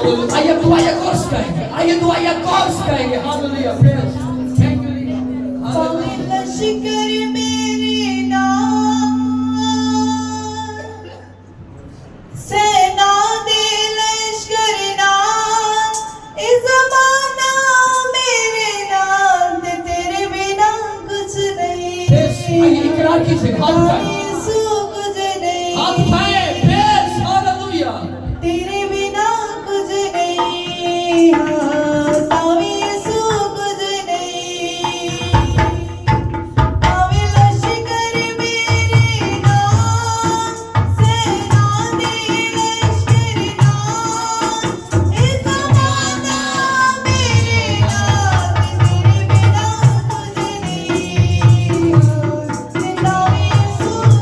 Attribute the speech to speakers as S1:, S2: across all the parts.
S1: आइए दुआ एक और गाएंगे, आइए दुआ एक और गाएंगे। Hallelujah, praise, thank you.
S2: लश्कर मेरे नाम सेना दे लश्कर नाम इस ज़माना मेरे नाम ते तेरे बिना कुछ नहीं।
S1: आइए इकरार कीजिए, हाथ उठाएं,
S2: यीशु कुछ नहीं,
S1: हाथ उठाएं, प्रेज, हालेलुया।
S2: तेरे बिना कुछ नहीं, हाँ तावी यीशु कुछ नहीं। तावी लश्कर मेरे नाम सेना दे लश्कर नाम इस ज़माना मेरे नाम तेरे बिना कुछ नहीं, तावी यीशु कुछ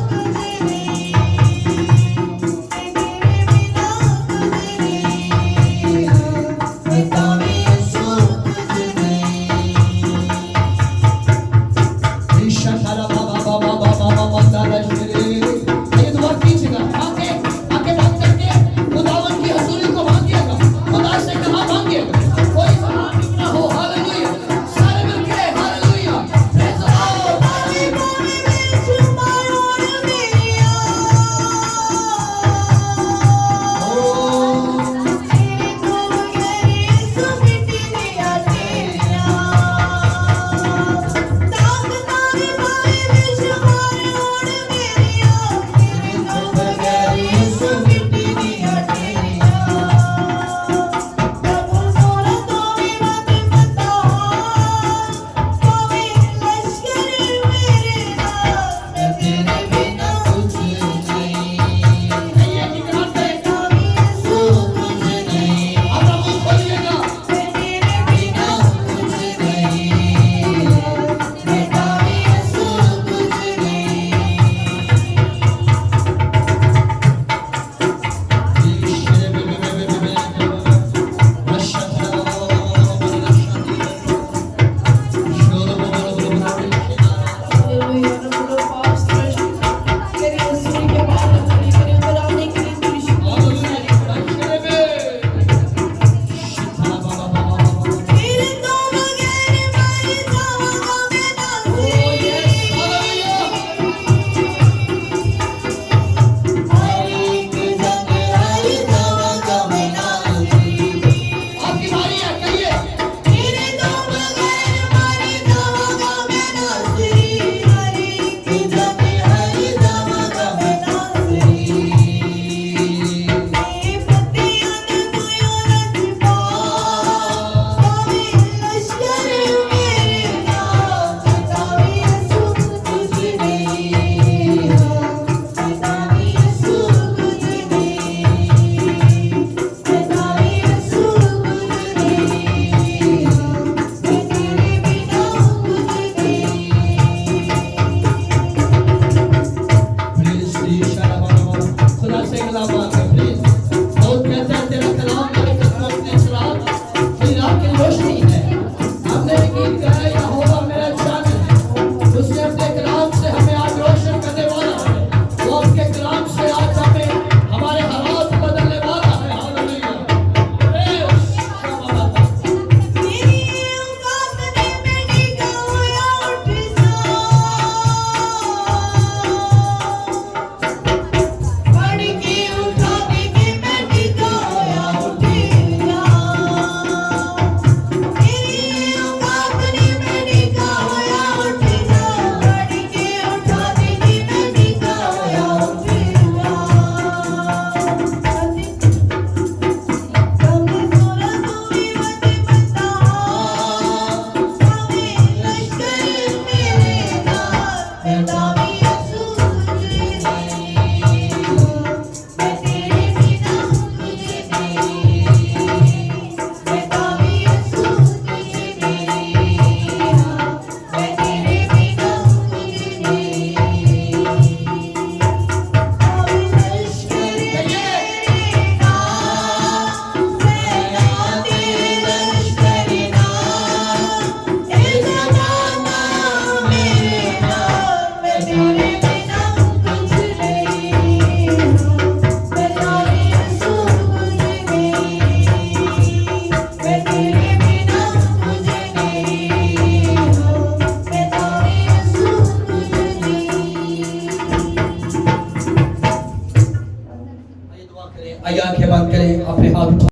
S1: आइए आंखें बंद करें, अपने हाथ उठाओ।